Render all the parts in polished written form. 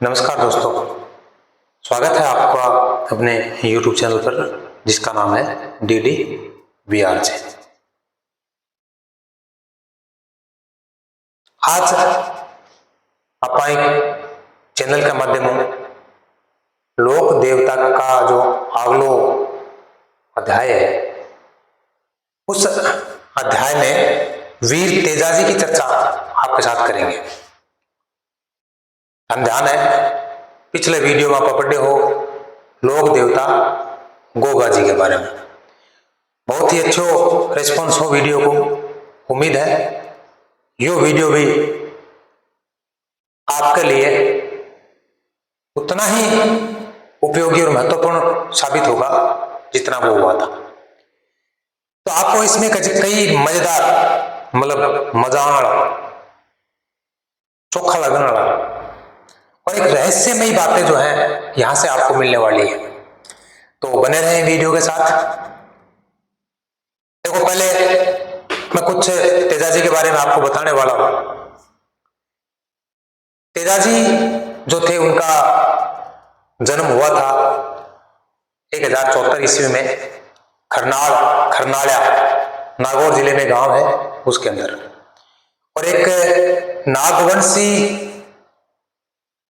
नमस्कार दोस्तों, स्वागत है आपका अपने YouTube चैनल पर जिसका नाम है DD VRJ। आज आप चैनल के माध्यम लोक देवता का जो अगलो अध्याय है, उस अध्याय में वीर तेजाजी की चर्चा आपके साथ करेंगे। हम ध्यान है पिछले वीडियो में आप पढ़े हो लोक देवता गोगा जी के बारे में। बहुत ही अच्छो रिस्पॉन्स हो वीडियो को। उम्मीद है यो वीडियो भी आपके लिए उतना ही उपयोगी और महत्वपूर्ण साबित होगा जितना वो हुआ था। तो आपको इसमें कई मजेदार मतलब मजाक चोखा लगने वाला और एक रहस्यमयी बातें जो है यहां से आपको मिलने वाली है। तो बने रहें वीडियो के साथ। देखो, पहले मैं कुछ तेजाजी के बारे में आपको बताने वाला हूं। तेजाजी जो थे उनका जन्म हुआ था 1074 ईस्वी में खरनाड़ा नागौर जिले में गांव है उसके अंदर। और एक नागवंशी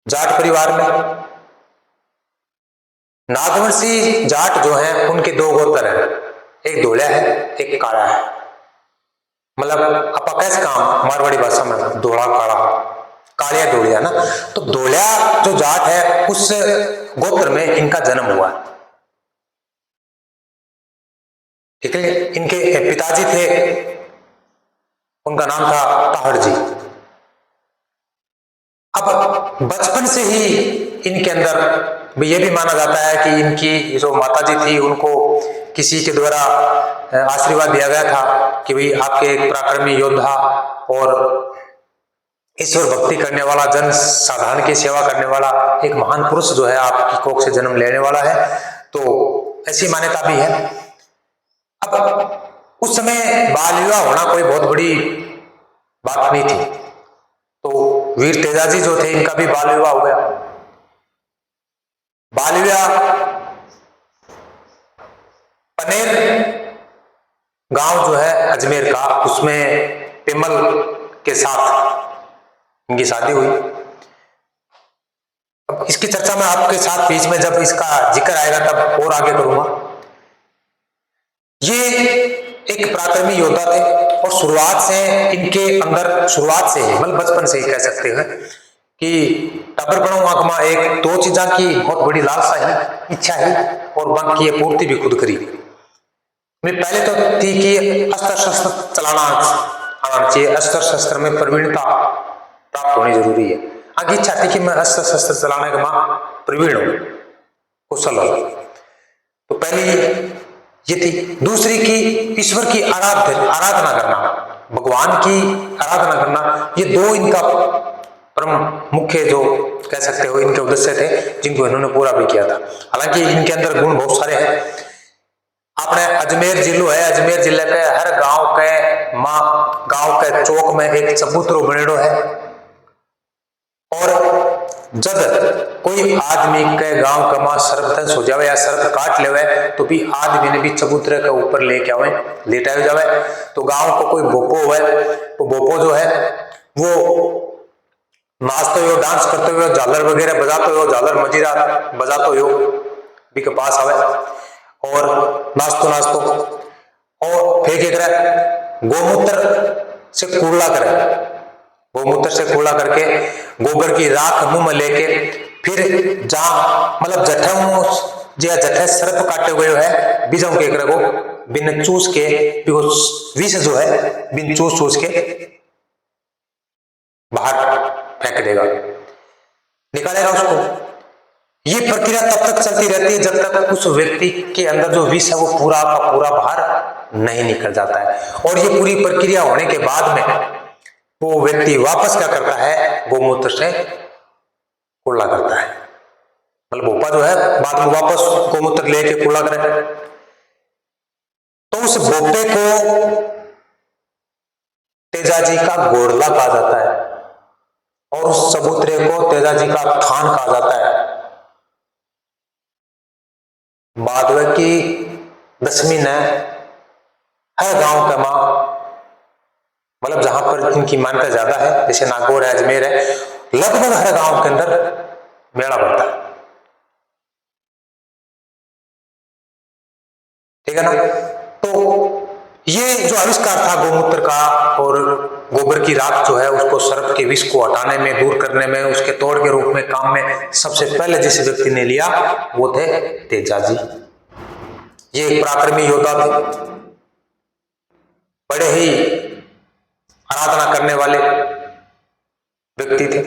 जाट परिवार में। नागवंशी जाट जो है उनके दो गोत्र हैं, एक धोलिया है एक काला है। मतलब आप कैसे काम मारवाड़ी भाषा में धोला काला कालिया धोलिया ना। तो धोलिया जो जाट है उस गोत्र में इनका जन्म हुआ। ठीक है, इनके पिताजी थे, उनका नाम था ताहड़ जी। अब बचपन से ही इनके अंदर यह भी माना जाता है कि इनकी जो माताजी थी उनको किसी के द्वारा आशीर्वाद दिया गया था कि भाई आपके एक पराक्रमी योद्धा और ईश्वर भक्ति करने वाला, जन साधारण की सेवा करने वाला एक महान पुरुष जो है आपकी कोख से जन्म लेने वाला है। तो ऐसी मान्यता भी है। अब उस समय बाल विवाह होना कोई बहुत बड़ी बात नहीं थी। तो वीर तेजाजी जो थे इनका भी बाल विवाह हो गया। बाल विवाह पनेर गांव जो है अजमेर का, उसमें पिमल के साथ इनकी शादी हुई। अब इसकी चर्चा मैं आपके साथ बीच में जब इसका जिक्र आएगा तब और आगे करूंगा। ये एक पराक्रमी योद्धा थे और शुरुआत से इनके अंदर, शुरुआत से ही मतलब बचपन से ही कह सकते हैं कि टबर बनो एक दो चीजा की बहुत बड़ी लालसा है, इच्छा है और बाकी ये पूर्ति भी खुद करी। पहले तो थी कि अस्त्र शस्त्र चलाना आना चाहिए, अस्त्र शस्त्र में प्रवीणता प्राप्त होनी जरूरी है। आगे इच्छा थी कि मैं अस्त्र शस्त्र चलाने के मां प्रवीण हूं, कुशल हो। तो पहली ये थी। दूसरी की ईश्वर की आराधना करना, भगवान की आराधना करना, ये दो इनका परम मुख्य जो कह सकते हो इनके उद्देश्य थे जिनको इन्होंने पूरा भी किया था। हालांकि इनके अंदर गुण बहुत सारे हैं। अपने अजमेर जिलो है, अजमेर जिले के हर गांव के चौक में एक चबूतरो बनेड़ो है। और जब कोई आदमी के गांव का मां सर्पदंश हो जावे या सर्प काट लेवे तो भी आदमी ने भी चबूतरे के ऊपर लेके आवे, लेटाए जावे। तो गांव को कोई बोपो हुए तो बोपो जो है वो नाचते हुए, डांस करते हुए, झालर वगैरह बजाते हुए, झालर मजीरा बजाते हुए भी के पास आवे और नाचतो और फिर क्या करे, गोमूत्र से कूड़ा करे, गोमूत्र से कूड़ा करके गोबर की राख मुंह में लेके फिर जहां मतलब जठे सर्प काटे हुए है बीजों के को बिन चूस के विष जो है बिन चूस के बाहर फेंक देगा, निकालेगा उसको। ये प्रक्रिया तब तक चलती रहती है जब तक उस व्यक्ति के अंदर जो विष है वो पूरा का पूरा बाहर नहीं निकल जाता है। और ये पूरी प्रक्रिया होने के बाद में वो व्यक्ति वापस क्या करता है, गोमूत्र से कुल्ला करता है। मतलब भोपा जो है बाद में वापस गोमूत्र लेके कुल्ला करे। तो उस भोपे को तेजाजी का गोरला कहा जाता है। और उस उस चबूतरे को तेजाजी का थान कहा जाता है। भादवे की दशमी ने हर गांव का मां, मतलब जहां पर इनकी मान्यता ज्यादा है, जैसे नागौर है, अजमेर है, लगभग हर गांव के अंदर मेला पड़ता है। ठीक है ना। तो ये जो आविष्कार था गौमूत्र का और गोबर की राख जो है उसको सर्प के विष को हटाने में, दूर करने में, उसके तोड़ के रूप में काम में सबसे पहले जिस व्यक्ति ने लिया वो थे तेजाजी। ये एक पराक्रमी योद्धा थे, बड़े ही आराधना करने वाले व्यक्ति थे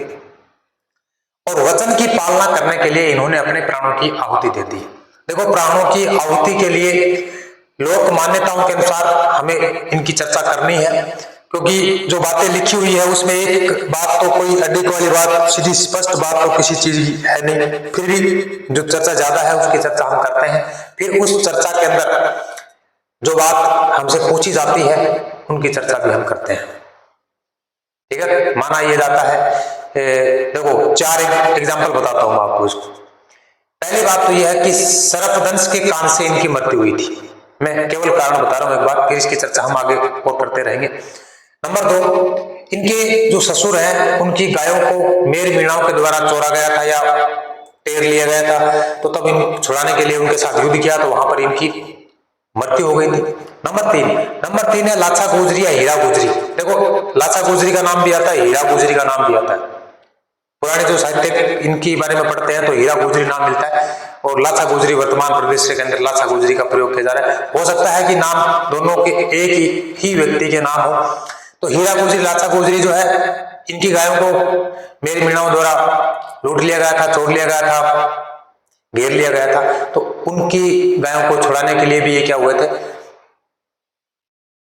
और वचन की पालना करने के लिए इन्होंने अपने प्राणों की आहुति दे दी। देखो, प्राणों की आहुति के लिए लोक मान्यताओं के अनुसार हमें इनकी चर्चा करनी है, क्योंकि जो बातें लिखी हुई है उसमें एक बात तो कोई अड्डिक वाली बात, सीधी स्पष्ट बात तो किसी चीज है नहीं, फिर भी जो चर्चा ज्यादा है उसकी चर्चा हम करते हैं। फिर उस चर्चा के अंदर जो बात हमसे पूछी जाती है उनकी चर्चा भी हम करते हैं। ठीक है, माना यह जाता है, देखो 4 एग्जाम्पल बताता हूं आपको इसको। पहली बात तो यह है कि सर्पदंश के कान से इनकी मृत्यु हुई थी। मैं केवल कारण बता रहा हूं एक बार, फिर इसकी चर्चा हम आगे और करते रहेंगे। नंबर 2, इनके जो ससुर हैं उनकी गायों को मेर मीणाओं के द्वारा चोरा गया था या टेर लिया गया था, तो तब इन छुड़ाने के लिए उनके साथ युद्ध किया तो वहां पर इनकी मृत्यु हो गई थी। नंबर 3 है लाचा गुजरी या हीरा गुजरी। देखो, लाचा गुजरी का नाम भी आता है, हीरा गुजरी का नाम भी आता है। पुराने जो साहित्य इनके बारे में पढ़ते हैं तो हीरा गुजरी नाम मिलता है और लाचा गुजरी वर्तमान परिदृश्य के अंदर लाचा गुजरी का प्रयोग किया जा रहा है। हो सकता है कि नाम दोनों के एक ही व्यक्ति के नाम हो। तो हीरा गुजरी, लाचा गुजरी जो है, इनकी गायों को मेरी मीणाओं द्वारा लूट लिया गया था, छोड़ लिया गया था, घेर लिया गया था। तो उनकी गायों को छुड़ाने के लिए भी ये क्या हुए थे,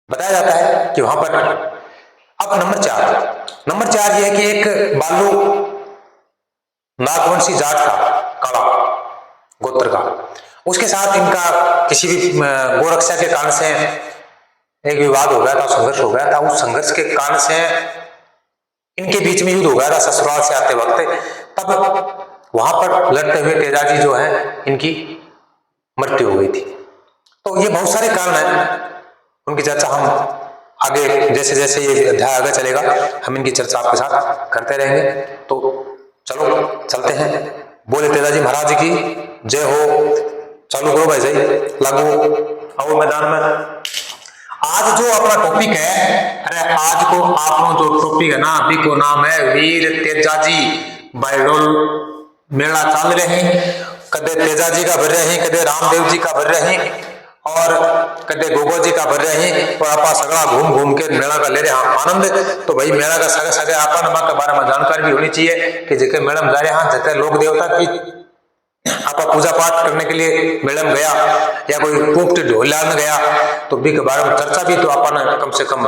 बताया जाता है कि वहां पर। अब नंबर 4 यह है कि एक बालू नागवंशी जाट था, काला गोत्र का, उसके साथ इनका किसी भी गोरक्षा के कारण से एक विवाद हो गया था, संघर्ष हो गया था। उस संघर्ष के कारण से इनके बीच में युद्ध हो गया था ससुराल से आते वक्त। तब वहां पर लड़ते हुए तेजाजी जो है इनकी मृत्यु हो गई थी। तो ये बहुत सारे कारण हैं, उनकी चर्चा हम आगे जैसे जैसे ये अध्याय आगे चलेगा हम इनकी चर्चा आपके साथ करते रहेंगे। तो चलो चलते हैं। बोले तेजाजी महाराज की जय हो। चालू करो भाई, सही लागू आओ मैदान में। आज जो अपना टॉपिक है, अरे आज को आपनो जो टॉपिक है ना, अभी को नाम है वीर तेजाजी बाइडोल मेला चल रहे हैं। कदे तेजाजी का भर रहे हैं, कदे रामदेव जी का भर रहे हैं और कदे गोगो जी का भर रहे हैं और आपा सगड़ा घूम घूम के मेला का ले रहे हैं आनंद। तो भाई मेला का सगे सगे आपा नमा के बारे में जानकारी भी होनी चाहिए कि जेके मेला में जा रहे हैं, जते लोक देवता की आपा पूजा पाठ करने के लिए मेले में गया या कोई कुंठ ढोला में गया तो भी के बारे में चर्चा भी तो अपन कम से कम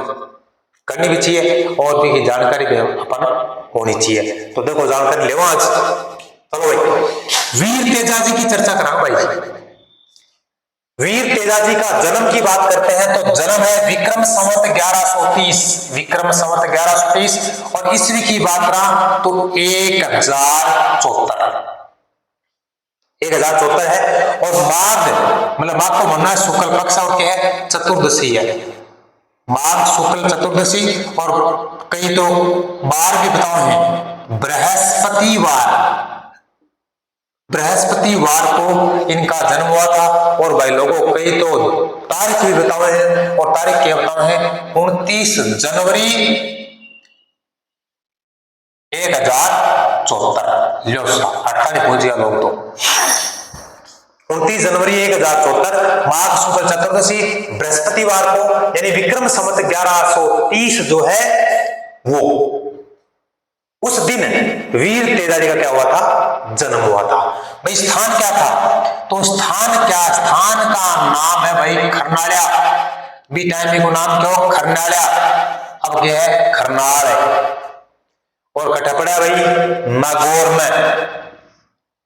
करनी भी चाहिए और भी की जानकारी भी अपन होनी चाहिए। तो देखो जानकारी ले आज। चलो भाई, वीर तेजाजी की चर्चा कराऊं भाई। वीर तेजाजी का जन्म की बात करते हैं तो जन्म है विक्रम संवत 1130, विक्रम संवत 1130 और ईस्वी की बात रहा तो 1074 है। और माघ मतलब माघ को मानना है शुक्ल पक्ष और क्या है, चतुर्दशी है। माघ शुक्ल चतुर्दशी और कई तो बार भी बताओ हैं, बृहस्पतिवार को इनका जन्म हुआ था। और भाई लोगों कई तो तारीख भी बताए हैं और तारीख क्या बताए हैं, 29 जनवरी 1074। लो 48 पहुंच गया लोग तो। 29 जनवरी 1074 माघ शुक्ल चतुर्दशी बृहस्पतिवार को यानी विक्रम संवत 1130 जो है वो उस दिन वीर तेजाजी का क्या हुआ था, जन्म हुआ था। भाई स्थान क्या था, तो स्थान का नाम है भाई खरनाड़ा। बी टाइम में को नाम क्यों खरनाड़ा, अब क्या है खरनाल है और कटपड़ा भाई नागौर में।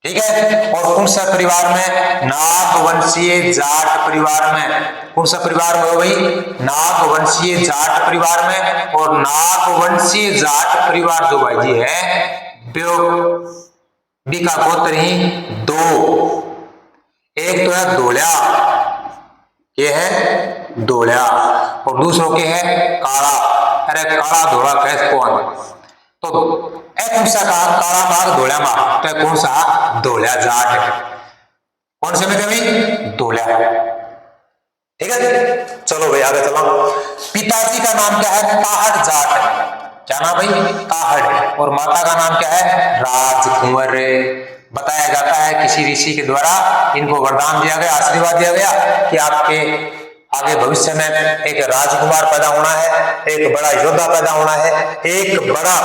ठीक है, और कौन सा परिवार में, नागवंशीय जाट परिवार में। कौन सा परिवार में भाई, नागवंशीय जाट परिवार में। और नागवंशीय जाट परिवार जो भाई जी है बी का गोत्र ही दो, एक तो है धोलिया, ये है धोलिया, और दूसरों के है काला। अरे काला धोला कैसे कौन, तो कौन सा कहा काला माग धोलिया माग, तो कौन सा धोलिया जाट है, कौन से में कभी धोलिया, ठीक है। चलो भाई आगे चलो। पिताजी का नाम क्या है, काहड़ जाट, क्या नाम भाई, काहड़, और माता का नाम क्या है, राजकुंवर। बताया जाता है किसी ऋषि के द्वारा इनको वरदान दिया गया, आशीर्वाद दिया गया कि आपके आगे भविष्य में एक राजकुमार पैदा होना है, एक बड़ा योद्धा पैदा होना है, एक बड़ा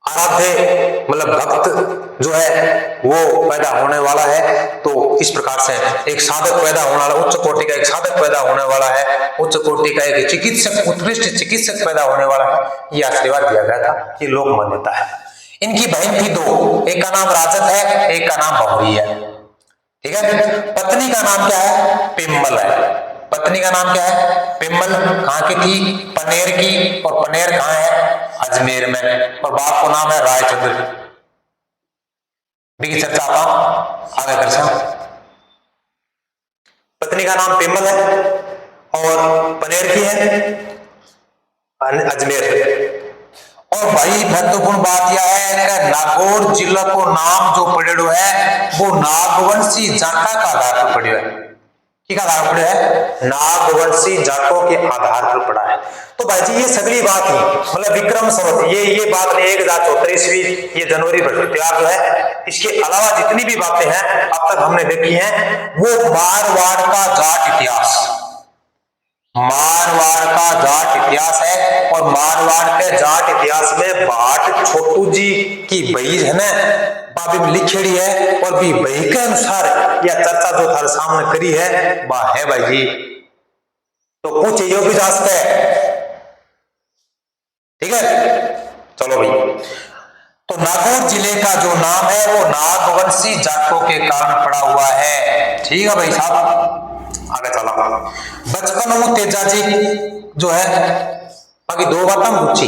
आराध्य मतलब भक्त जो है वो पैदा होने वाला है। तो इस प्रकार से एक साधक पैदा होने वाला, उच्च कोटि का एक साधक पैदा होने वाला है, उच्च कोटि का एक चिकित्सक, उत्कृष्ट चिकित्सक पैदा होने वाला है, ये आशीर्वाद दिया गया था, ये लोक मान्यता है। इनकी बहन थी दो, एक का नाम राजत है, एक का नाम बहुरी है, ठीक है। पत्नी का नाम क्या है, पिम्मल है, पत्नी का नाम क्या है, पिम्मल। कहाँ की थी, पनेर की, और पनेर कहाँ है, अजमेर में, और बाप को नाम है रायचंद्र। की चर्चा आप आगे कर सकते। पत्नी का नाम पिम्मल है और पनेर की है अजमेर। और भाई महत्वपूर्ण बात यह है कि नागौर जिला को नाम जो पड़ेड़ो है वो नागवंशी जाटा का आधार पर पड़े है, का आधार पर है, नागवंशी जाटों के आधार पर पड़ा है। तो भाई जी ये सगली बात ही मतलब विक्रम संवत ये बात नहीं 1034 ईस्वी ये जनवरी त्योहार जो है, इसके अलावा जितनी भी बातें हैं अब तक हमने देखी हैं वो मारवाड़ का जाट इतिहास, मारवाड़ का जाट इतिहास है। और मारवाड़ के जाट इतिहास में भाट छोटू जी की बही है ना बाबी में लिखेड़ी है, और भी बही के अनुसार यह चर्चा जो थारे सामने करी है वह है भाई जी। तो पूछे यो भी जा सकते हैं, ठीक है। चलो भाई, तो नागौर जिले का जो नाम है वो नागवंशी जाटों के कारण पड़ा हुआ है, ठीक है भाई साहब। आगे चला। बचपन में तेजा जी जो है बाकी दो बातों में रुचि,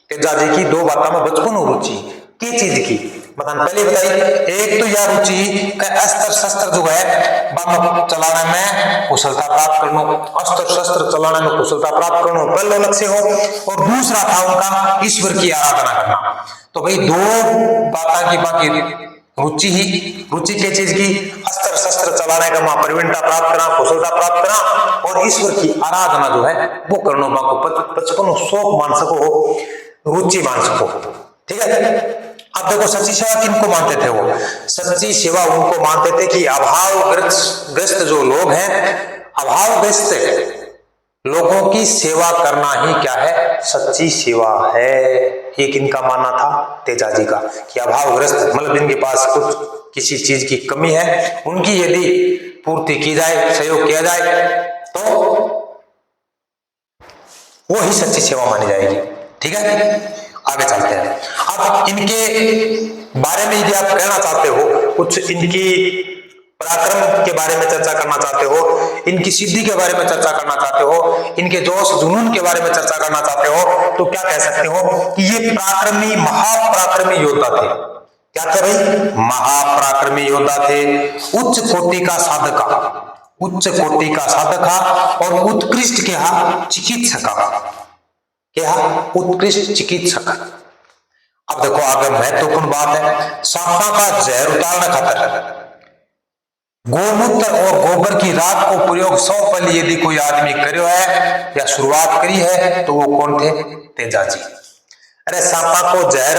तेजा जी की दो बातों में बचपन में रुचि की चीज की बताना पहले बताइए। एक तो यह रुचि का अस्त्र शस्त्र जो है बम चलाने में कुशलता प्राप्त करना, अस्त्र शस्त्र चलाने में कुशलता प्राप्त करना पहले लक्ष्य हो, और दूसरा था उनका ईश्वर की आराधना करना। तो भाई दो बातों की बाकी रुचि ही रुचि के चीज की अस्त्र शस्त्र चलाने का वहां प्रवीणता प्राप्त करना, कुशलता प्राप्त करना, और ईश्वर की आराधना जो है वो करना बचपन शौक मान सको, रुचि मान सको, ठीक है। अब देखो सच्ची सेवा किनको मानते थे, वो सच्ची सेवा उनको मानते थे कि अभावग्रस्त जो लोग हैं, अभावग्रस्त लोगों की सेवा करना ही क्या है, सच्ची सेवा है। एक इनका मानना था तेजा जी का कि अभावग्रस्त मतलब जिनके पास कुछ किसी चीज की कमी है उनकी यदि पूर्ति की जाए, सहयोग किया जाए तो वो ही सच्ची सेवा मानी जाएगी, ठीक है। आगे चलते हैं। अब इनके बारे में यदि आप कहना चाहते हो, कुछ इनकी पराक्रम के बारे में चर्चा करना चाहते हो, इनकी सिद्धि के बारे में चर्चा करना चाहते हो, इनके जोश जुनून के बारे में चर्चा करना चाहते हो, तो क्या कह सकते हो कि ये पराक्रमी महापराक्रमी योद्धा थे। क्या थे भाई, महापराक्रमी योद्धा थे, उच्च कोटि का साधक, उच्च कोटि का साधक और उत्कृष्ट क्या चिकित्सक, क्या उत्कृष्ट चिकित्सक। अब देखो आगे महत्वपूर्ण बात है, सांपों का जहर उतारना खातर गोमूत्र और गोबर की राख को प्रयोग 100 पल यदि कोई आदमी करो है या शुरुआत करी है तो वो कौन थे, तेजा जी। अरे सांपा को जहर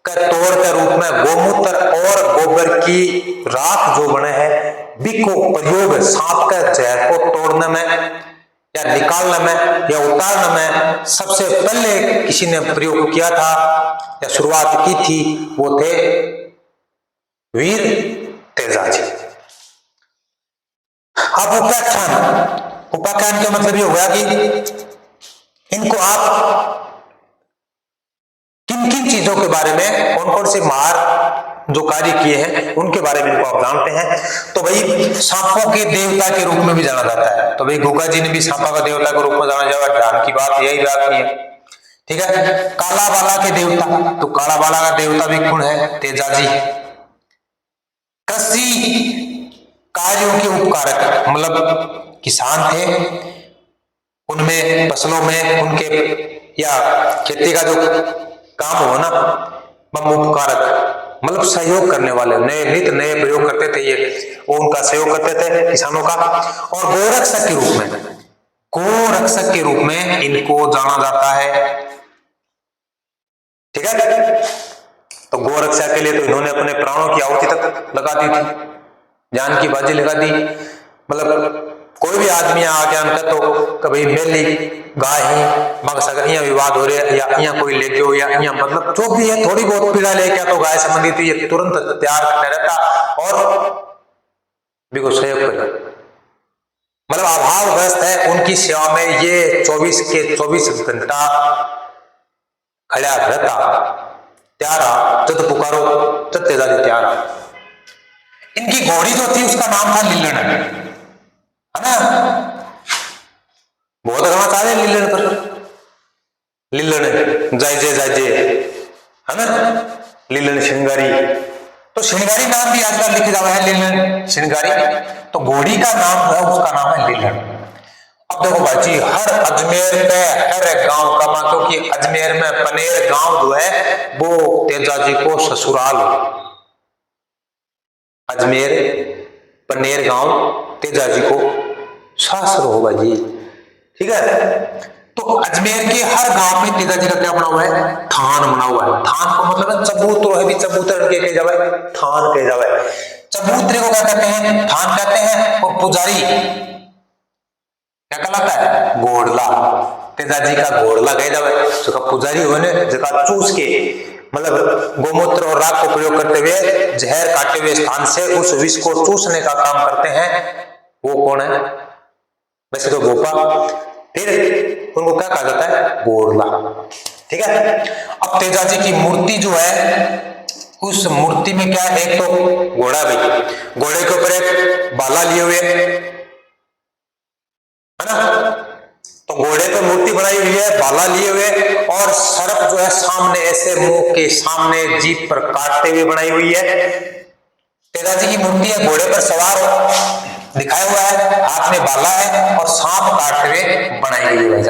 का तोड़ के रूप में गोमूत्र और गोबर की राख जो बने हैं बिको प्रयोग सांप के जहर को तोड़ने में या निकालने में या उतारने में सबसे पहले किसी ने प्रयोग किया था या शुरुआत की थी, वो थे वीर तेजा जी। अब उपाख्यान, उपाख्यान का मतलब ये हुआ कि इनको आप किन किन चीजों के बारे में, कौन कौन से महार जो कार्य किए हैं उनके बारे में इनको आप जानते हैं। तो भाई सांपों के देवता के रूप में भी जाना जाता है, तो भाई गुगा जी ने भी सांपा का देवता के रूप में जाना जाएगा, ध्यान की बात यही बात है, ठीक है। काला बाला के देवता, तो काला बाला का देवता भी कौन है? तेजाजी। कृषि कार्यों के उपकारक, मतलब किसान थे, उनमें फसलों में उनके या खेती का जो काम हो ना, उपकारक मतलब सहयोग करने वाले, नए नित नए प्रयोग करते थे ये, वो उनका सहयोग करते थे किसानों का। और गोरक्षक के रूप में, गोरक्षक के रूप में इनको जाना जाता है, ठीक है। तो गोरक्षा के लिए तो इन्होंने अपने प्राणों की आहुति तक लगा दी थी, जान की बाजी लगा दी। मतलब कोई भी आदमी आ गया उनका तो कभी मेली गाय ही मग सक विवाद हो रहे या यहाँ कोई ले गयो या यहाँ, मतलब जो भी है थोड़ी बहुत पीड़ा लेके तो गाय संबंधी तो ये तुरंत तैयार करने रहता और भी को सहयोग कर, मतलब अभावग्रस्त है उनकी सेवा में ये 24 के 24 घंटा खड़ा रहता, त्यारा जब पुकारो जब तेजाजी तैयार। इनकी घोड़ी जो थी उसका नाम था लीलन, है ना, बहुत गणा चाहे लीलन पर, लीलन जय जय है ना, लीलन श्रृंगारी, तो श्रृंगारी नाम भी आजकल लिखे जावा है लीलन श्रृंगारी, तो घोड़ी का नाम है उसका नाम है लीलन। अब देखो भाई जी, हर अजमेर में हर गांव का मां, क्योंकि अजमेर में पनेर गांव जो है वो तेजाजी को ससुराल, अजमेर पनेर गांव तेजाजी को सासर होगा जी, ठीक है। तो अजमेर के हर गांव में तेजाजी का क्या बना हुआ है? थान बना हुआ है। थान को मतलब चबूतरा है, भी चबूतर के जावे, थान के जावे, चबूतरे को क्या कहते हैं? थान कहते हैं। और पुजारी क्या कहलाता है? घोड़ला, तेजाजी का घोड़ला कह जावे, जो पुजारी हो ने जगह चूस के, मतलब गोमूत्र और राख को प्रयोग करते हुए जहर काटे हुए स्थान से उस विष को चूसने का काम करते हैं, वो कौन है? वैसे तो गोपा, फिर उनको क्या कहा जाता है? घोड़ला, ठीक है। अब तेजाजी की मूर्ति जो है, उस मूर्ति में क्या है? एक तो घोड़ा, भी घोड़े के ऊपर एक बाला लिए हुए है ना, तो घोड़े पे मूर्ति बनाई हुई है, बाला लिए हुए, और सर्प जो है सामने ऐसे मुंह के सामने जीभ पर काटते हुए बनाई हुई है। तेजाजी की मूर्ति है, घोड़े पर सवार हो दिखाया हुआ है, हाथ में बाला है और सांप काटते हुए बनाई गई है। भाई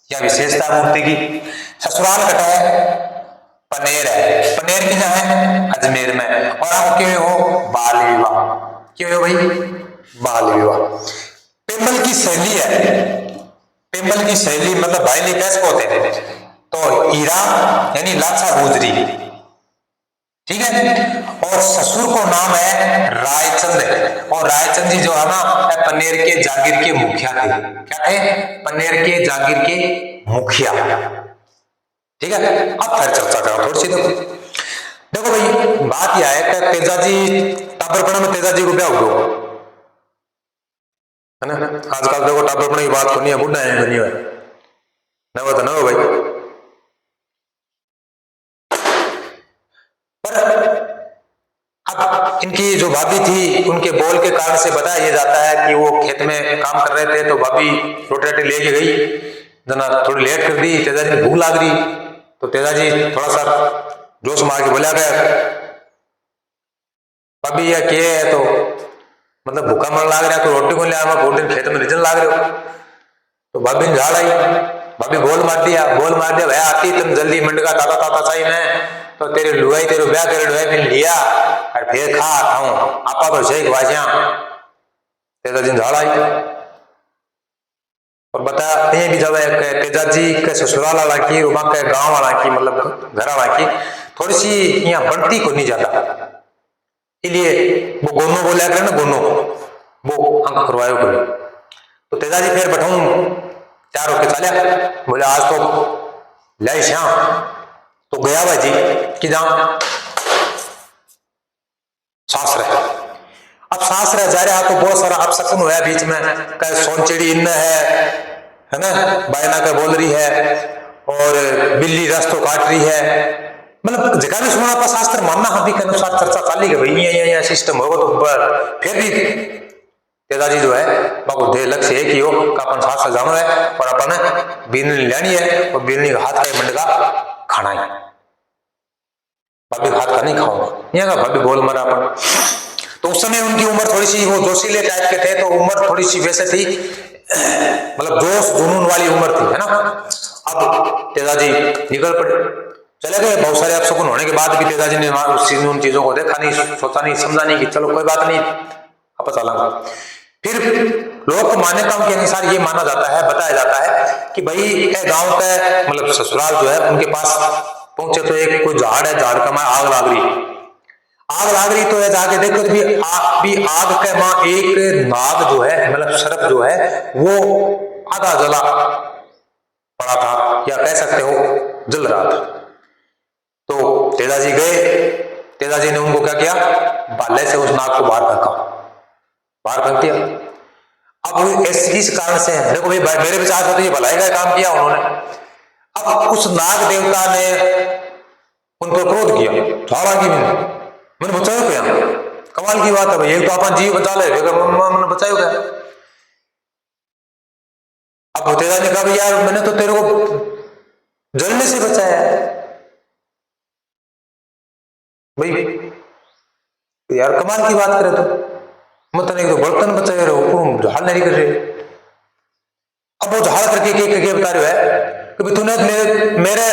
क्या विशेषता मूर्ति की। ससुराल कटा है, पनेर है, पनेर की जगह है अजमेर में, और आप क्यों हो? बाल विवाह, क्यों हो भाई? बाल विवाह। पिंबल की शैली है, पिंबल की शैली मतलब भाई कैसे होते थे, तो हीरा यानी लाछा गुजरी, ठीक है। और ससुर को नाम है रायचंद, और रायचंद जी जो है ना पनेर के जागीर के मुखिया थे। क्या थे? पनेर के जागीर के मुखिया, ठीक है। अब फिर चर्चा करो थोड़ी सी। देखो भाई, बात यह है कि तेजाजी टाबरपड़ा में तेजाजी को ब्याह हो, है ना। आजकल देखो टाबरपड़ा की बात करनी है, बुढ़ा है बनी हुआ ना, वो तो ना हो भाई। पर अब इनकी जो भाभी थी, उनके बोल के कारण से बताया जाता है कि वो खेत में काम कर रहे थे, तो भाभी रोटी रोटी लेके गई, जना थोड़ी लेट कर दी, तेजाजी को भूख लग रही, तो तेजाजी थोड़ा सा जोश मार के बोला गया, भाभी यह क्या है? तो मतलब भूखा मन लाग रहा, तो रोटी को लिया, मैं बहुत दिन खेत में रिजन लाग रहे हो, तो भाभी ने झाड़ आई, भाभी बोल मार दिया भाई आती तुम जल्दी मंडका ताता ताता चाहिए मैं, तो तेरे लुगाई तेरे ब्याह करे डुआई फिर लिया और फिर खा खाऊं आपा तो शेख वासिया, तेजा दिन झाड़ आई। और बता ये भी जब तेजाजी के ससुराल वाला की, रुमा के गांव वाला की, मतलब घर वाला की थोड़ी सी यहाँ बढ़ती को नहीं जाता, इसलिए वो गोनो बोला करे ना, गोनो वो अंक करवायो करे। तो तेजाजी फिर बैठाऊं तैयार होके चलिया, बोले आज तो ले श्याम, तो गया भाई जी कि जहां सास रहे। अब सास रह जा रहा तो बहुत सारा अपशकुन हुआ बीच में, कहे सोनचिड़ी इन है ना, बायना का बोल रही है, और बिल्ली रास्तों काट रही है, मतलब जगह भी सुना पर शास्त्र मानना हम भी के अनुसार चर्चा चाली गई, भाई ये सिस्टम होगा तो फिर भी तेजाजी जो है बाको दे लक्ष्य एक ही हो कि अपन साथ सजानो है और अपन बीरनी लेनी है और बीरनी का हाथ का मंडका खाना है। भाभी हाथ का नहीं खाऊंगा, यहाँ का भाभी बोल मरा अपन। तो उस समय उनकी उम्र थोड़ी सी वो जोशीले टाइप के थे, तो उम्र थोड़ी सी वैसे थी, मतलब जोश जुनून वाली उम्र थी, है ना। अब तेजाजी निकल पड़े, चले गए। बहुत सारे अपशकुन होने के बाद भी तेजाजी ने उन चीजों को देखा नहीं, सोचा नहीं, समझा नहीं कि चलो कोई बात नहीं अब चला। फिर लोक मान्यताओं के अनुसार ये माना जाता है, बताया जाता है कि भाई गांव का मतलब ससुराल जो है उनके पास पहुंचे तो एक कोई झाड़ है, झाड़ का मैं आग लाग रही तो है, जाके देखो तो भी आग के मां एक नाग जो है मतलब सर्प जो है वो आधा जला पड़ा था, या कह सकते हो जल रहा था। तो तेजाजी गए, तेजाजी ने उनको क्या किया, बाले से उस नाग को बाहर फेंक दिया। अब इस कारण से देखो भाई मेरे विचार से तो ये भलाई का काम किया उन्होंने। अब उस नाग देवता ने उन पर क्रोध किया, हालांकि मैंने बचाया क्या, कमाल की बात है भाई, एक तो अपन जीव बचा ले, मैंने बचाया क्या। अब तेजा ने कहा यार मैंने तो तेरे को जलने से बचाया भाई, यार कमाल की बात करे तो मतलब एक तो बर्तन बचाए रहो, झाड़ नहीं कर रहे। अब वो झाड़ करके के बता रहे है कि तूने मेरे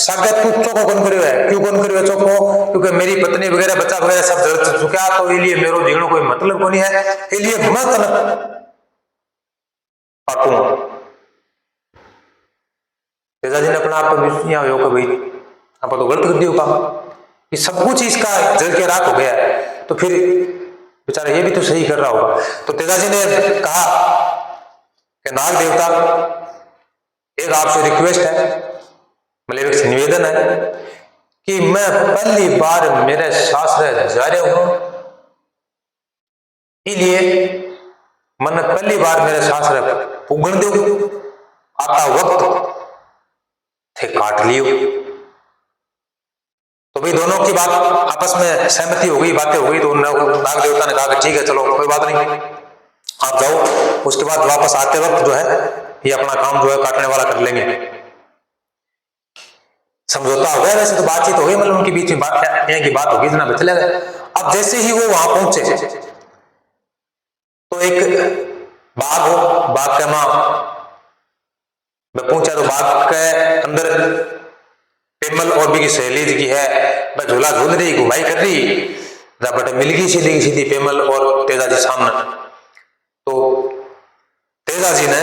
सागत तू चौको कौन करियो है, क्यों कौन करियो चौको, क्योंकि मेरी पत्नी वगैरह बच्चा वगैरह सब जल चुका, तो इसलिए मेरो जीवन कोई मतलब को नहीं है, इसलिए मैं पाटूंगा। तेजाजी ने अपना आप यहाँ हो भाई आप तो गलत कर दियो काम, ये सब कुछ इसका जल के राख हो गया है, तो फिर बेचारा ये भी तो सही कर रहा होगा। तो तेजाजी ने कहा कि नाग देवता एक आपसे रिक्वेस्ट है, मतलब एक निवेदन है कि मैं पहली बार मेरे सासरे जा रहे हूं, इसलिए मैंने पहली बार मेरे सासरे पुगन दो, आता वक्त थे काट लियो। तो भाई दोनों की बात आपस में सहमति हो गई, बातें हो गई, तो नाग देवता ने कहा कि ठीक है चलो कोई बात नहीं आप जाओ। उसके बाद वापस आते वक्त जो है ये अपना काम जो है काटने वाला कर लेंगे। समझौता हो गया, वैसे तो बातचीत हो गई, मतलब उनके बीच में यहाँ की बात होगी, इतना चले गए। अब जैसे ही वो वहां पहुंचे तो एक बाघ हो, बाघ के मां मैं पहुंचा तो बाघ के अंदर पेमल और भी सहेली की है, मैं झूला झूल रही, घुमाई कर रही, बटे मिल गई सीधी सीधी पेमल और तेजाजी सामने। तो तेजाजी ने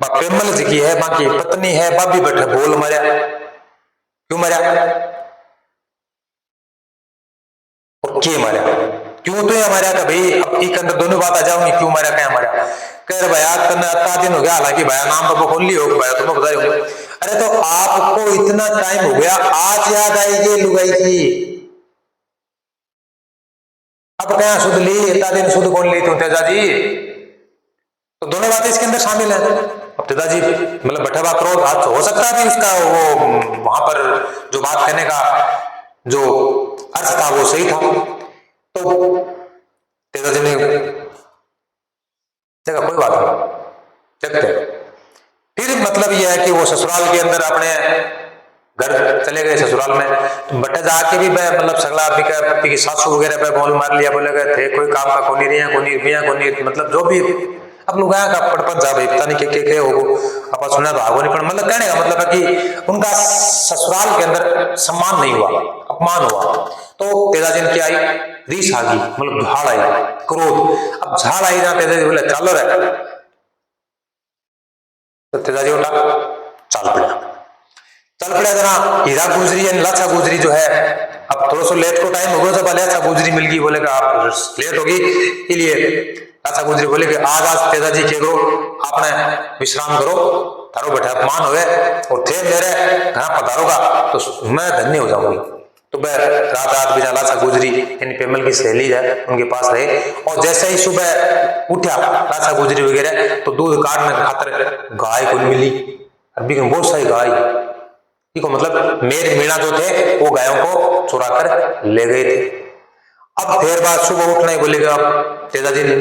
पेमल जी की है, बाकी पत्नी है, बाबी बैठे बोल मरिया, क्यों मरिया और क्यों मारा, क्यों तो मारा का भाई अब एक अंदर दोनों बात आ जाओगी, क्यों मारा क्या मारा, कह भैया तने अत्ता दिन हो गया, हालांकि भैया नाम तो खोल ली हो भैया तुम्हें बताई होंगे। अरे तो आपको इतना टाइम हो गया, आज याद आई ये लुगाई की, अब क्या शुद्ध ली, इतना दिन शुद्ध कौन ली तू तेजाजी। तो दोनों बातें इसके अंदर शामिल है। अब तेजाजी मतलब बैठा बात करो, आज हो सकता है उसका वो वहां पर जो बात कहने का जो अर्थ था वो सही था। तो तेजाजी ने देखा कोई बात नहीं चलते। फिर मतलब यह है कि वो ससुराल के अंदर अपने घर चले गए ससुराल में, तो बटे जाके भी मतलब सगला पी की सासू वगैरह पे बोल मार लिया, बोले गए थे कोई काम का कोनी रिया कोनी मियाँ कोनी, मतलब जो भी अब लोग आया का पड़पट जा भाई पता नहीं के हो आप सुना तो आगो नहीं, पर मतलब कहने का मतलब है कि उनका ससुराल के अंदर सम्मान नहीं हुआ, अपमान हुआ। तो तेजाजी ने क्या आई, रीस आ गई, मतलब झाड़ आई, क्रोध। अब झाड़ आई ना तेजाजी बोले चालो रहे, तो तेजाजी उठा चल पड़ा जरा हीरा गुजरी यानी लाचा गुजरी जो है, अब थोड़ा सा लेट को टाइम हो गया, जब लाचा गुजरी मिल गई, बोले आप लेट होगी, इसलिए लाचा गुजरी बोले कि आज तेजाजी के करो आपने विश्राम करो, थारो बैठे अपमान हुए और थे मेरे घर पधारोगा तो मैं धन्य हो जाऊंगी। तो वह रात बिना लाचा गुजरी यानी पेमल की सहेली है उनके पास रहे, और जैसे ही सुबह उठा लाचा गुजरी वगैरह तो दूध काटने के खातर गाय को मिली, अभी बहुत सारी गाय, ठीक है, मतलब मेर मीणा जो थे वो गायों को चुरा कर ले गए थे। अब फिर बाद सुबह उठना ही बोलेगा, अब तेजाजी ने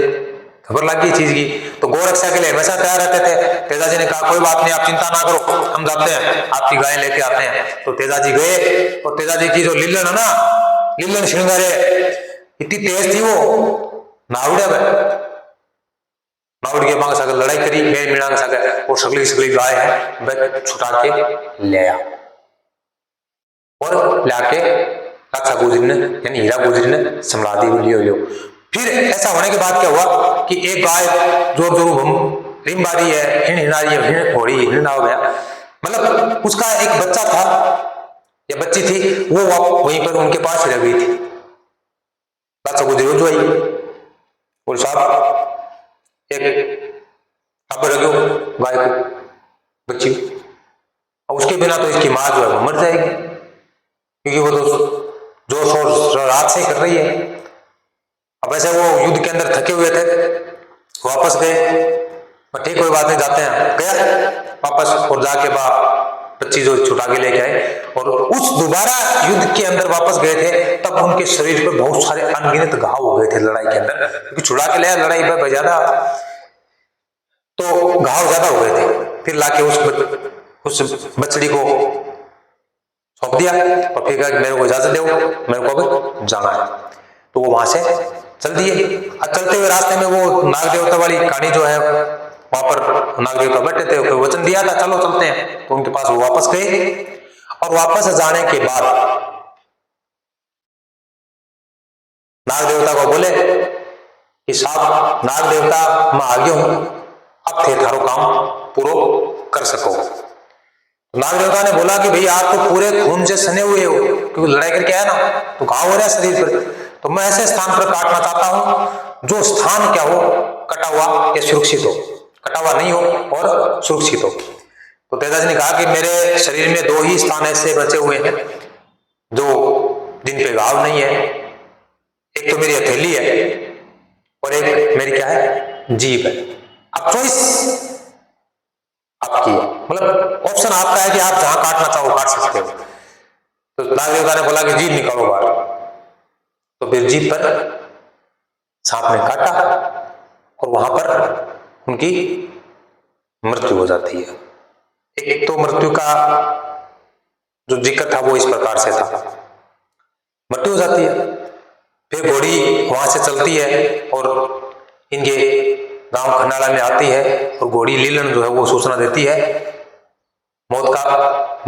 खबर लग गई चीज की, तो गोरक्षा के लिए हमेशा तैयार रहते थे। तेजाजी ने कहा कोई बात नहीं, आप चिंता ना करो, हम जाते हैं, आपकी गाय लेके आते हैं। तो तेजाजी गए, और तेजाजी की जो लिल्लन है ना, लिल्लन श्रृंगारे इतनी तेज थी, वो नावड़े में नावड़ के मांग सके लड़ाई करी, मेरे मीणा सके, और सगली गाय है वह छुटा के ले आया, और लाके रक्षा गुजरी ने यानी हीरा गुजरी ने संभला दी लियो। फिर ऐसा होने के बाद क्या हुआ कि एक गाय जोर जोर रिमबारी है, हिंड रही है, हिंड घोड़ी हिंड हो गया, मतलब उसका एक बच्चा था या बच्ची थी, वो वहीं पर उनके पास रह गई थी। रक्षा गुजरी जो आई, बोल साहब एक अब रखो गाय को, बच्ची, और उसके बिना तो इसकी माँ जो है वो मर जाएगी, क्योंकि वो तो जोर शोर रात से कर रही है। अब ऐसे वो युद्ध के अंदर थके हुए थे, वापस गए, ठीक कोई बात नहीं, जाते हैं, गया वापस, और जाके बच्ची जो छुटा के लेके आए, और उस दोबारा युद्ध के अंदर वापस गए थे, तब उनके शरीर पर बहुत सारे अनगिनत घाव हो गए थे लड़ाई के अंदर, क्योंकि छुड़ा के ले लड़ाई में ज्यादा, तो घाव ज्यादा हो गए थे। फिर लाके उस बछड़ी को सौंप दिया, और फिर कहा मेरे को इजाजत दो, मेरे को अब जाना है। तो वो वहां से चल दिए। चलते हुए रास्ते में वो नाग देवता वाली कहानी जो है, वहां पर नाग देवता बैठे थे, कोई वचन दिया था चलो चलते हैं, तो उनके पास वो वापस गए, और वापस जाने के बाद नाग देवता को बोले कि साहब नाग देवता मैं आ गया हूं, अब थे थारो काम पूरा कर सको। नाग देवता ने बोला कि भाई आप तो पूरे खून से सने हुए हो, क्योंकि लड़ाई करके आया ना, तो घाव हो रहा है शरीर पर, तो मैं ऐसे स्थान पर काटना चाहता हूं जो स्थान क्या हो, कटा हुआ या सुरक्षित हो, कटा हुआ नहीं हो और सुरक्षित हो। तो तेजाजी ने कहा कि मेरे शरीर में 2 ही स्थान ऐसे बचे हुए हैं जो जिन पे घाव नहीं है, एक तो मेरी हथेली है और एक मेरी क्या है, जीभ है। अब चॉइस आपकी है, मतलब ऑप्शन आपका है कि आप जहां काटना चाहो काट सकते हो। तो नाग देवता ने बोला कि जीभ निकालो बाहर, तो फिर जीभ पर सांप ने काटा, और वहां पर उनकी मृत्यु हो जाती है। एक तो मृत्यु का जो जिक्र था वो इस प्रकार से था, मृत्यु हो जाती है। फिर घोड़ी वहां से चलती है और इनके गांव खंडाला में आती है, और घोड़ी लीलन जो है वो सूचना देती है मौत का,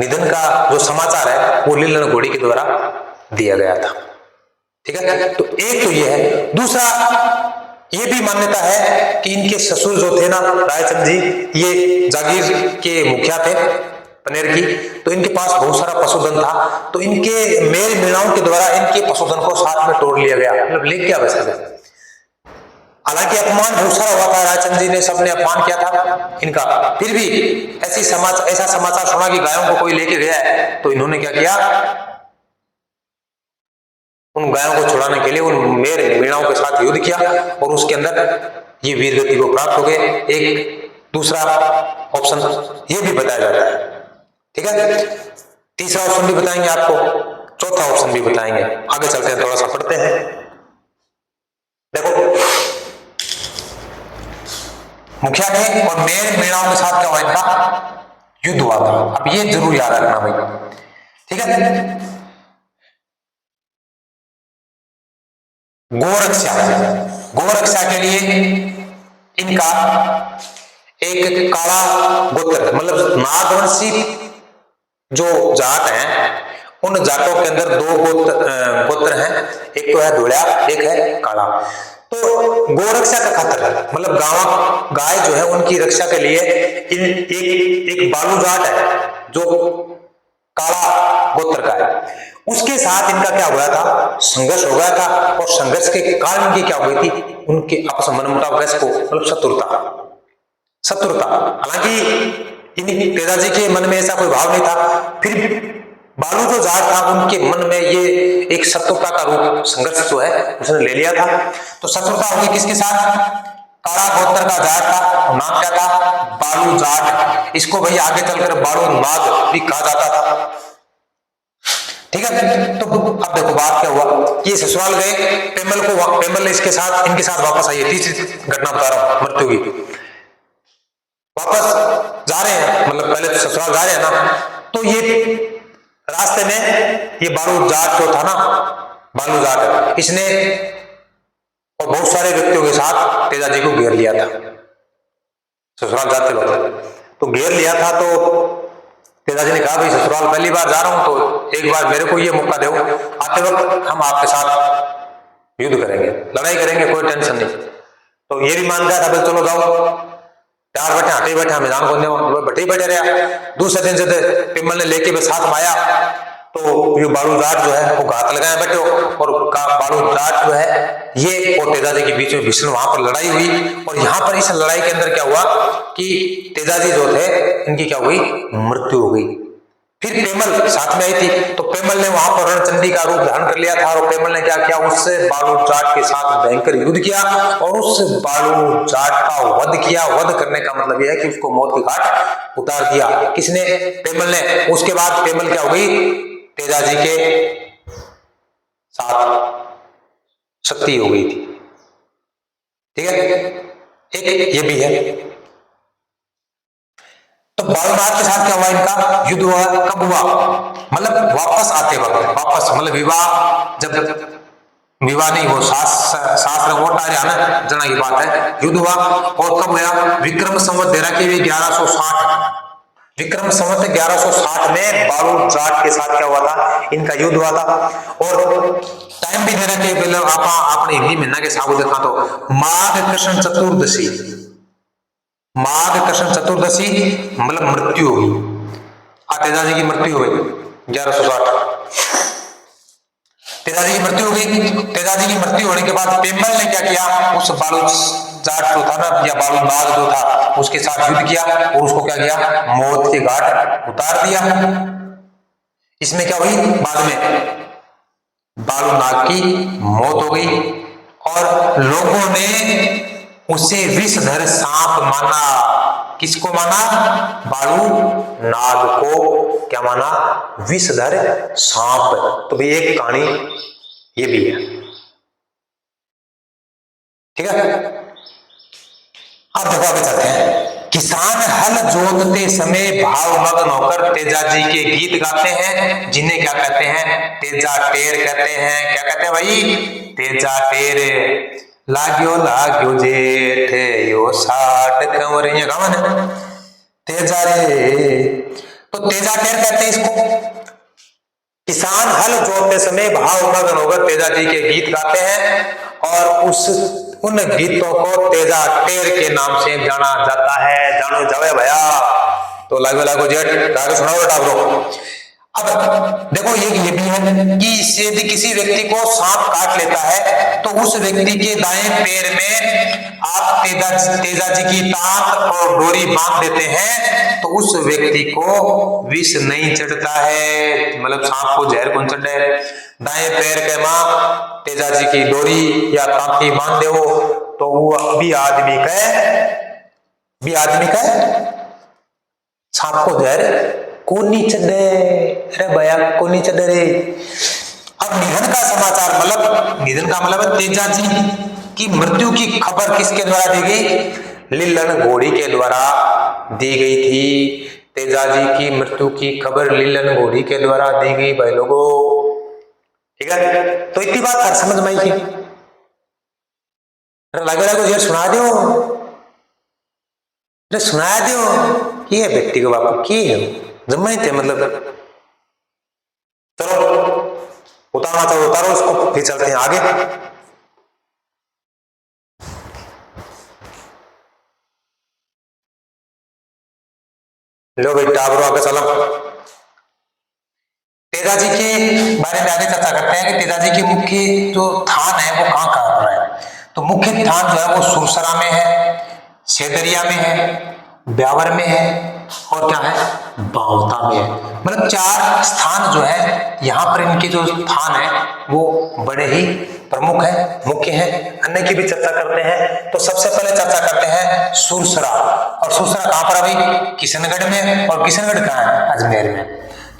निधन का जो समाचार है वो लीलन घोड़ी के द्वारा दिया गया था। ठीक है, तो एक तो ये है। दूसरा ये भी मान्यता है कि इनके ससुर जो थे ना रायचंद जी, ये जागीर के मुखिया थे पनेर की, तो इनके पास बहुत सारा पशुधन था, तो इनके मेल मिलाओं के द्वारा इनके पशुधन को साथ में तोड़ लिया गया, मतलब ले क्या वैसे। हालांकि अपमान बहुत सारा हुआ था, रायचंद जी ने सबने अपमान किया था इनका, फिर भी ऐसा समाचार सुना कि गायों को कोई लेके गया है, तो इन्होंने क्या किया, उन गायों को छुड़ाने के लिए उन मेर मीणाओं के साथ युद्ध किया, और उसके अंदर ये वीर गति को प्राप्त हो गए। एक दूसरा ऑप्शन ये भी बताया जाता है। ठीक है, तीसरा ऑप्शन भी बताएंगे आपको, चौथा ऑप्शन भी बताएंगे, आगे चलते हैं, थोड़ा सा पढ़ते हैं। देखो मुखिया थे और मेर मीणाओं के साथ क्या हुआ, इनका युद्ध हुआ था। अब ये जरूर याद रखना भाई, ठीक है। गोरक्षा के लिए इनका एक काला गोत्र, मतलब नागवंशी जो जाट हैं, उन जाटों के अंदर 2 गोत्र हैं, एक तो है धोड़ा, एक है काला। तो गोरक्षा का खातिर मतलब गाय जो है उनकी रक्षा के लिए एक बालू जाट है जो काला गोत्र का है, उसके साथ इनका क्या हुआ था, संघर्ष हो गया था, और संघर्ष के कारण इनकी क्या हुई थी, उनके आपस में मनमुटाव को मतलब शत्रुता। हालांकि इन तेजाजी के मन में ऐसा कोई भाव नहीं था, फिर बालू जो जाट था उनके मन में ये एक शत्रुता का रूप संघर्ष जो है उसने ले लिया था। तो शत्रुता होगी किसके साथ, काला गोत्र का जाट था, नाम क्या था, बालू जाट। इसको भाई आगे चलकर बालू नाग भी कहा जाता था। ठीक है। तो अब देखो बात क्या हुआ कि ये ससुराल गए, पेमल इनके साथ वापस आई है। तीसरी घटना बता रहा हूं मृत्यु की। वापस जा रहे हैं, मतलब पहले ससुराल जा रहे हैं ना, तो ये रास्ते में ये बालू जाट जो था ना, बालू जाट, इसने और बहुत सारे व्यक्तियों के साथ तेजाजी को घेर लिया था। ससुराल जाते वक्त तो घेर लिया था। तो तेजाजी ने कहा भाई ससुराल पहली बार जा रहा हूं, तो एक बार मेरे को ये मौका दो, आते वक्त हम आपके साथ युद्ध करेंगे, लड़ाई करेंगे, कोई टेंशन नहीं। तो ये भी मान गया था भाई चलो जाओ, चार बैठे हटे बैठे हमें जान को बैठे बैठे रहा। दूसरे दिन से पिम्मल ने लेके साथ में आया, तो ये बालू जाट जो है वो घात लगाए बैठे हो, और बालू जाट जो है ये और तेजाजी के बीच में भीषण वहां पर लड़ाई हुई। और यहाँ पर इस लड़ाई के अंदर क्या हुआ कि तेजाजी जो थे इनकी क्या हुई, मृत्यु हो गई। फिर पेमल साथ में आई थी, तो पेमल ने वहां पर रणचंडी का रूप धारण कर लिया था, और पेमल ने क्या किया, उससे बालू जाट के साथ भयंकर युद्ध किया और उस बालू जाट का वध किया। वध करने का मतलब यह है कि उसको मौत के घाट उतार दिया। किसने, पेमल ने। उसके बाद पेमल क्या हो गई, तेजाजी के साथ शक्ति हो गई थी। ठीक है, एक ये भी है। तो बालूनाथ के साथ क्या हुआ, इनका युद्ध हुआ। कब हुआ, मतलब वापस आते वक्त, वापस मतलब विवाह, जब विवाह नहीं हो, सास वोट आ रहा ना, जना की बात है, युद्ध हुआ। और कब हुआ, विक्रम संवत देरा के 1160, विक्रम संवत 1160 में बालू जाट के साथ क्या हुआ था, इनका युद्ध हुआ था। और टाइम भी दे रखे पहले आपने हिंदी महीना के साबु देखा तो माघ कृष्ण चतुर्दशी, माघ कृष्ण चतुर्दशी मतलब मृत्यु होगी, तेजाजी की मृत्यु हो गई 1160, तेजाजी की मृत्यु हो गई। तेजाजी की मृत्यु होने के बाद पेम्बल ने क्या किया, उस बालू जाट जो था ना, या बालू नाग जो था, उसके साथ युद्ध किया और उसको क्या किया, मौत के घाट उतार दिया। इसमें क्या हुई, बाद में बालू नाग की मौत हो गई और लोगों ने उसे विषधर सांप माना। किसको माना, बालू नाग को क्या माना, विषधर सांप। तो भाई एक कहानी ये भी है। ठीक है, अब देखो आगे चलते हैं। किसान हल जोतते समय भावमग्न होकर तेजाजी के गीत गाते हैं, जिन्हें क्या कहते हैं, तेजा टेर कहते हैं। क्या कहते हैं भाई, तेजा टेर। लाग्यो लाग्यो जेठ यो साठ कंवर, ये गावन है तेजा रे, तो तेजा टेर कहते हैं इसको। किसान हल जोतते समय भावमग्न होकर तेजाजी के गीत गाते हैं, और उन गीतों को तेजा टेर के नाम से जाना जाता है। जानो जावे भैया, तो लागो लागो जेठ गागे सुनाओ टाबरो। अब देखो ये भी है कि यदि किसी व्यक्ति को सांप काट लेता है, तो उस व्यक्ति के दाएं पैर में आप तेजाजी की ताक और डोरी बांध देते हैं, तो उस व्यक्ति को विष नहीं चढ़ता है, मतलब सांप को जहर कौन चढ़े। दाएं पैर के मां तेजाजी की डोरी या ताकी बांध दो, तो वो भी आदमी का सांप को जहर कोनी चढ़े। अरे भैया कोनी चढ़े रे। अब निधन का समाचार, मतलब निधन का मतलब तेजाजी की मृत्यु की खबर किसके द्वारा दी गई, लीलन घोड़ी के द्वारा दी गई थी। तेजाजी की मृत्यु की खबर लीलन घोड़ी के द्वारा दी गई भाई लोगों। ठीक है, तो इतनी बात हर समझ में आई थी। लगे को ये सुना दो, सुनाया दो कि व्यक्ति को बापू की है जम्मे थे, मतलब चलो उतारना चाहो उतारो उसको, फिर चलते हैं आगे। लो भाई टाबरो आगे चलो। तेजाजी के बारे में आगे चर्चा करते हैं कि तेजाजी की मुख्य जो थान है वो कहां कहां पर है। तो मुख्य थान जो है वो सुरसरा में है, सेदरिया में है, ब्यावर में है और क्या है, बावता में है। मतलब 4 स्थान जो है यहाँ पर इनके जो स्थान है वो बड़े ही प्रमुख है, मुख्य है। अन्य की भी चर्चा करते हैं। तो सबसे पहले चर्चा करते हैं सुरसरा। और सुरसरा कहां पर है भाई, किशनगढ़ में। और किशनगढ़ कहां है, अजमेर में।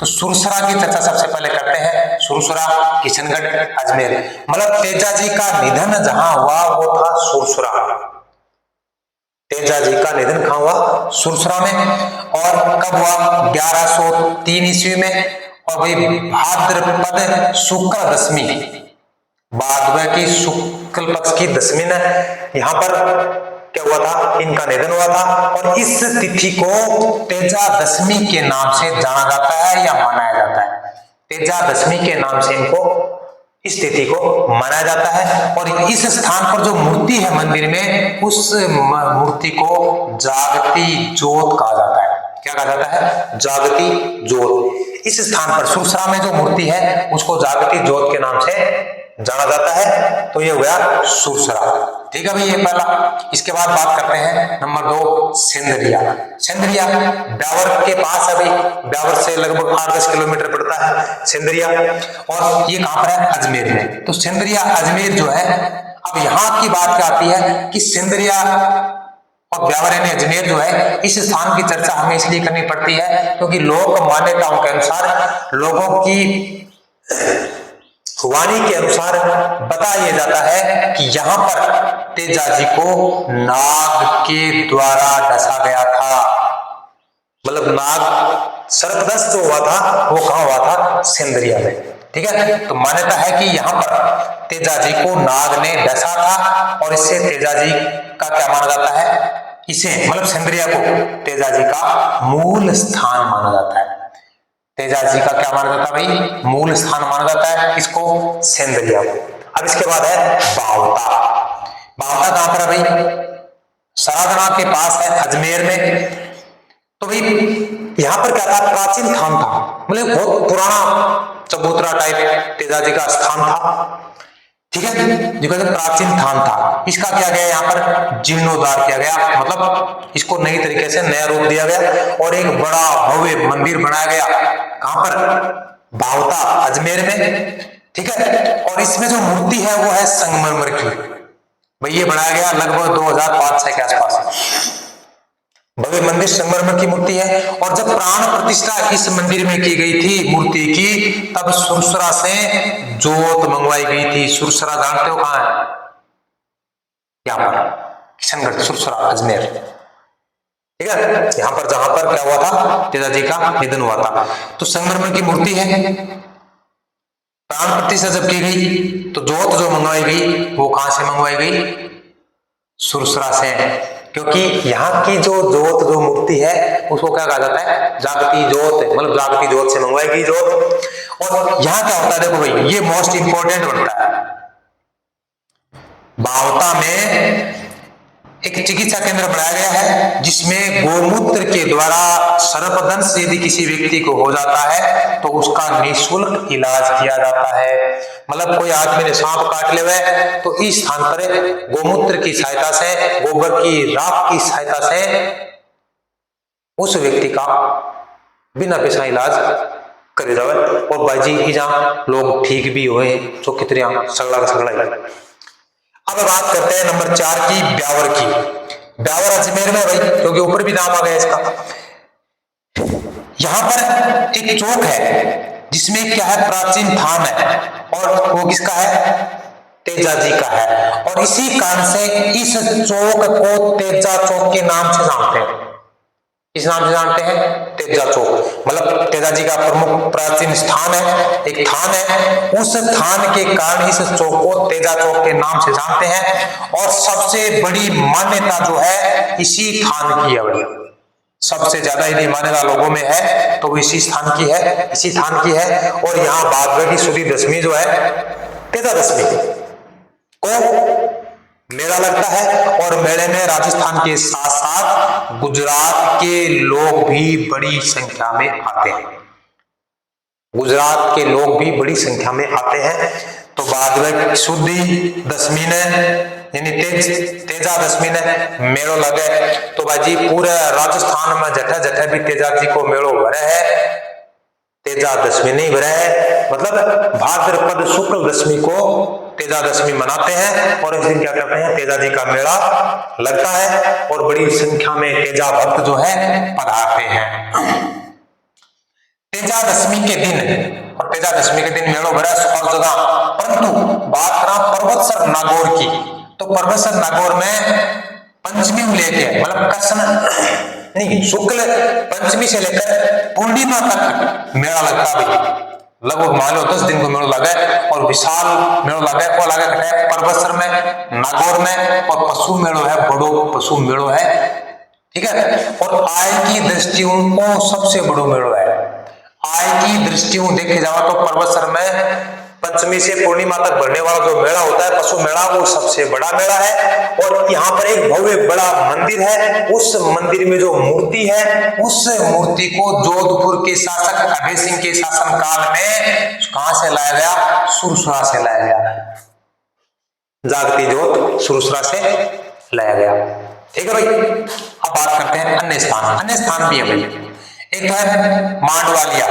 तो सुरसरा की चर्चा सबसे पहले करते हैं। सुरसरा किशनगढ़ अजमेर, मतलब तेजा जी का निधन जहां हुआ वो था सुरसरा। तेजा जी का निधन कहां हुआ? सुरसरा में। और कब हुआ? 1103 ईस्वी में। और वही भाद्रपद शुक्ल दशमी, भाद्र की शुक्ल पक्ष की दशमी ने यहां पर क्या हुआ था? इनका निधन हुआ था। और इस तिथि को तेजा दशमी के नाम से जाना जाता है या मनाया जाता है। तेजा दशमी के नाम से इनको इस तिथि को मनाया जाता है। और इस स्थान पर जो मूर्ति है मंदिर में, उस मूर्ति को जागती जोत कहा जाता है। क्या कहा जाता है? जागती जोत। इस स्थान पर सुरसरा में जो मूर्ति है उसको जागती जोत के नाम से जाना जाता है। तो ये हो गया सुरसरा। ठीक है भाई, ये पहला। इसके बाद बात करते हैं नंबर 2 सेंदरिया। सेंदरिया ब्यावर के पास है भाई, ब्यावर से लगभग 8-10 किलोमीटर पड़ता है सेंदरिया। और ये कहां पर है? अजमेर में। तो सेंदरिया अजमेर जो है, अब यहां की बात क्या आती है कि सेंदरिया और ब्यावर यानी अजमेर जो है, इस स्थान की चर्चा हमें इसलिए करनी पड़ती है क्योंकि लोक मान्यताओं के अनुसार, लोगों की वाणी के अनुसार बताया जाता है कि यहां पर तेजा जी को नाग के द्वारा डसा गया था। मतलब नाग सर्पदंश जो हुआ था वो कहां हुआ था? सेंदरिया में। ठीक है, तो मान्यता है कि यहां पर तेजा जी को नाग ने डसा था। और इससे तेजा जी का क्या माना जाता है? इसे मतलब सेंदरिया को तेजा जी का मूल स्थान माना जाता है। तेजा जी का क्या माना जाता है भाई? मूल स्थान माना जाता है इसको, सेंदरिया को। अब इसके बाद है बावता। बावता कहां पर है भाई? साधना के पास है अजमेर में। तो भाई यहां पर क्या था? प्राचीन स्थान था, मतलब बहुत पुराना चबूतरा टाइप तेजा जी का स्थान था। ठीक है, जो प्राचीन स्थान था, इसका क्या गया? यहाँ पर जीर्णोद्धार किया गया, मतलब इसको नई तरीके से नया रूप दिया गया और एक बड़ा भव्य मंदिर बनाया गया। कहां पर? बावता अजमेर में। ठीक है, और इसमें जो मूर्ति है वो है संगमरमर की। भाई ये बनाया गया लगभग 2005-6 के आसपास। भव्य मंदिर संगमरमर की मूर्ति है। और जब प्राण प्रतिष्ठा इस मंदिर में की गई थी मूर्ति की, तब सुरसरा से जोत मंगवाई गई थी। सुरसरा जानते हो कहां है? यहाँ पर किशनगढ़, सुरसरा अजमेर। ठीक है, यहां पर जहां पर क्या हुआ था? तेजा जी का निधन हुआ था। तो संगमरमर की मूर्ति है। प्राण प्रतिष्ठा जब की गई तो जोत जो मंगवाई गई वो कहां से मंगवाई गई? सुरसरा से। क्योंकि यहाँ की जो जोत जो मूर्ति है उसको क्या कहा जाता है? जागती जोत, मतलब जागती जोत से मंगवाई गई जोत। और यहाँ क्या होता है? देखो भाई, ये मोस्ट इंपोर्टेंट बनता है। बावता में एक चिकित्सा केंद्र बनाया गया है जिसमें गोमूत्र के द्वारा सर्पदंश यदि किसी व्यक्ति को हो जाता है तो उसका निःशुल्क इलाज किया जाता है। मतलब कोई आदमी ने सांप काट लिया है तो इस स्थान पर गोमूत्र की सहायता से, गोबर की राख की सहायता से उस व्यक्ति का बिना पैसा इलाज करे जावे और बाजी की जहां लोग ठीक भी हुए तो कितने सगड़ा। अब बात करते हैं नंबर 4 की, ब्यावर की। ब्यावर अजमेर में भाई, क्योंकि ऊपर भी नाम आ गया इसका। यहां पर एक चौक है जिसमें क्या है? प्राचीन थान है। और वो किसका है? तेजा जी का है। और इसी कारण से इस चौक को तेजा चौक के नाम से जानते हैं। इस नाम से जानते हैं, तेजा चौक। मतलब तेजा जी का प्रमुख प्राचीन स्थान है, एक थान है। उस थान के कारण इस चौक को तेजा चौक के नाम से जानते हैं। और सबसे बड़ी मान्यता जो है इसी थान की है। सबसे ज्यादा यदि मान्यता लोगों में है तो वो इसी स्थान की है, इसी थान की है। और यहाँ भाद्र की शुक्ल दशमी जो है, तेजा दशमी को मेला लगता है। और मेले में राजस्थान के साथ साथ गुजरात के लोग भी बड़ी संख्या में आते हैं। गुजरात के लोग भी बड़ी संख्या में आते हैं। तो भाद्र शुद्ध दशमी ने यानी तेजा दशमी ने मेलो लगे तो भाजी पूरे राजस्थान में जगह जगह भी तेजा जी को मेलो भरे है। तेजा दशमी नहीं भरे है, मतलब भाद्रपद शुक्ल दशमी को तेजा दशमी मनाते हैं। और इस दिन क्या करते हैं? तेजा जी का मेला लगता है और बड़ी संख्या में तेजा भक्त जो है पधारते हैं। तेजादशमी के दिन, और तेजादशमी के दिन मेलो भरा और जगह, परंतु बात करा पर्वतसर नागौर की, तो पर्वतसर नागौर में पंचमी में लेके मतलब कृष्ण नहीं शुक्ल पंचमी से लेकर पूर्णिमा तक मेला लगता भाई, लगभग मान लो 10 दिन को मेला लगा और विशाल मेला लगा, वो लगा पर्वतसर में नागौर में, और पशु मेलो है, बड़ो पशु मेलो है, ठीक है। और आय की दृष्टियों को सबसे बड़ो मेलो है, आय की दृष्टियों देखे जाओ तो पर्वतसर में पंचमी से पूर्णिमा तक भरने वाला जो मेला होता है पशु मेला, वो सबसे बड़ा मेला है। और यहाँ पर एक भव्य बड़ा मंदिर है, उस मंदिर में जो मूर्ति है, उस मूर्ति को जोधपुर के शासक अभय सिंह के शासन काल में कहां से लाया गया? सुरसरा से लाया गया, जागती जोत सुरसरा से लाया गया, ठीक है भाई। अब बात करते हैं अन्य स्थान, अन्य स्थान भी है भाई। एक तो है मांडवालिया,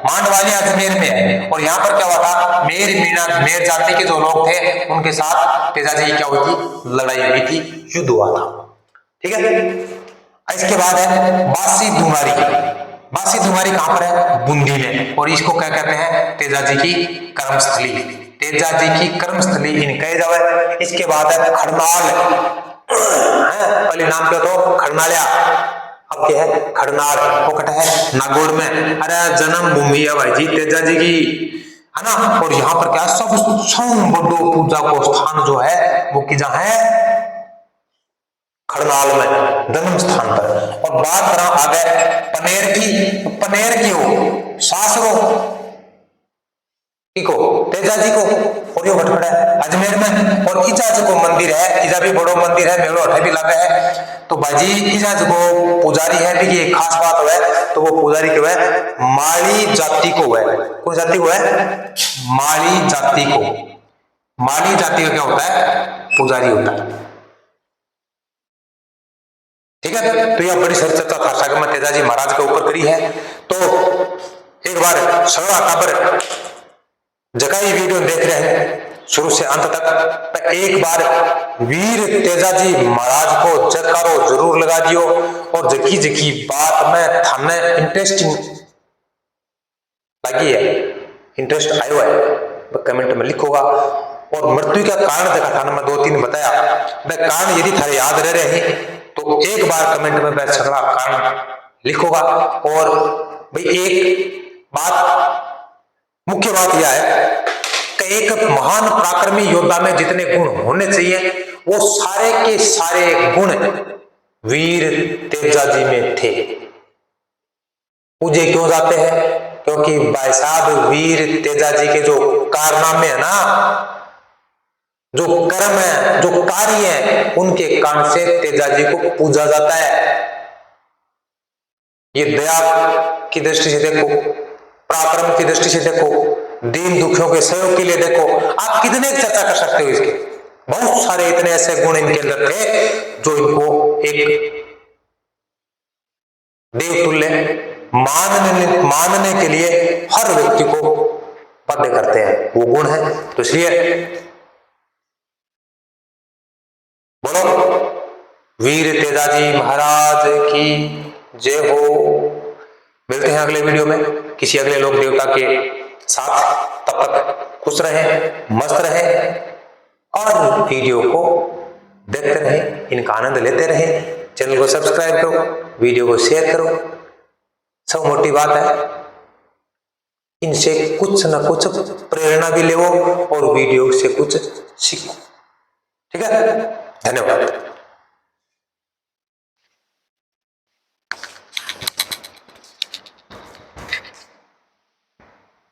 मांडवालिया अजमेर में है, और यहाँ पर क्या हुआ था, मेर जाति के जो लोग थे उनके साथ तेजाजी की क्या हुई थी? लड़ाई हुई थी, युद्ध हुआ था, ठीक है। इसके बाद है बासी दुमारी, बासी दुमारी कहां पर है? बूंदी में, और इसको क्या कहते हैं? तेजाजी की कर्मस्थली, तेजाजी की कर्मस्थली इन कहे जावे। इसके बाद है खरनाल, पहले नाम क्या तो खरनालिया, अब क्या है? खरनाल, पोकट है नागौर में। अरे जन्म भूमि है भाई जी तेजाजी की, है ना। और यहाँ पर क्या सबसे बड़ो पूजा को स्थान जो है वो की जहां है? खरनाल में, जन्म स्थान पर। और बात करा आगे पनेर की, पनेर की हो सासरो को तेजाजी को, और यो भटकड़ा है अजमेर में। और इजाज को मंदिर है, इजा भी बड़ो मंदिर है, मेलो अठे भी लगा है। तो बाजी इजाज को पुजारी है भी, ये खास बात है, तो वो पुजारी क्यों है? माली जाति को है। कौन जाति को है? माली जाति को। माली जाति का क्या होता है? पुजारी होता है, ठीक है। तो यह बड़ी सारी चर्चा था सागर तेजाजी महाराज के ऊपर करी है। तो एक बार सड़ा काबर जगह वीडियो देख रहे हैं शुरू से अंत तक, तो एक बार वीर तेजाजी महाराज को जयकारो जरूर लगा दियो। और जकी जकी बात में थाने इंटरेस्टिंग लगी है, इंटरेस्ट आयो है, कमेंट में लिखोगा। और मृत्यु का कारण देखा था मैं 2-3 बताया, वह कारण यदि थारे याद रह रहे तो एक बार कमेंट में वह सगड़ा कारण लिखोगा। और भाई एक बात, मुख्य बात यह है कि एक महान पराक्रमी योद्धा में जितने गुण होने चाहिए वो सारे के सारे गुण वीर तेजाजी में थे। पूजे क्यों जाते हैं? क्योंकि भाई साहब वीर तेजाजी के जो कारनामे है ना, जो कर्म है, जो कार्य है, उनके कारण से तेजाजी को पूजा जाता है। ये दया की दृष्टि से देखो, पराक्रम की दृष्टि से देखो, दीन दुखियों के सहयोग के लिए देखो, आप कितने चर्चा कर सकते हो इसके। बहुत सारे इतने ऐसे गुण इनके अंदर थे जो इनको एक देवतुल्य मानने के लिए हर व्यक्ति को बाध्य करते हैं, वो गुण है। तो इसलिए बोलो वीर तेजाजी महाराज की जय हो। मिलते हैं अगले वीडियो में किसी अगले लोक देवता के साथ, तब तक खुश रहें, मस्त रहें और वीडियो को देखते रहें, इनका आनंद लेते रहें। चैनल को सब्सक्राइब करो, वीडियो को शेयर करो, सब मोटी बात है। इनसे कुछ न कुछ प्रेरणा भी ले और वीडियो से कुछ सीखो, ठीक है। धन्यवाद।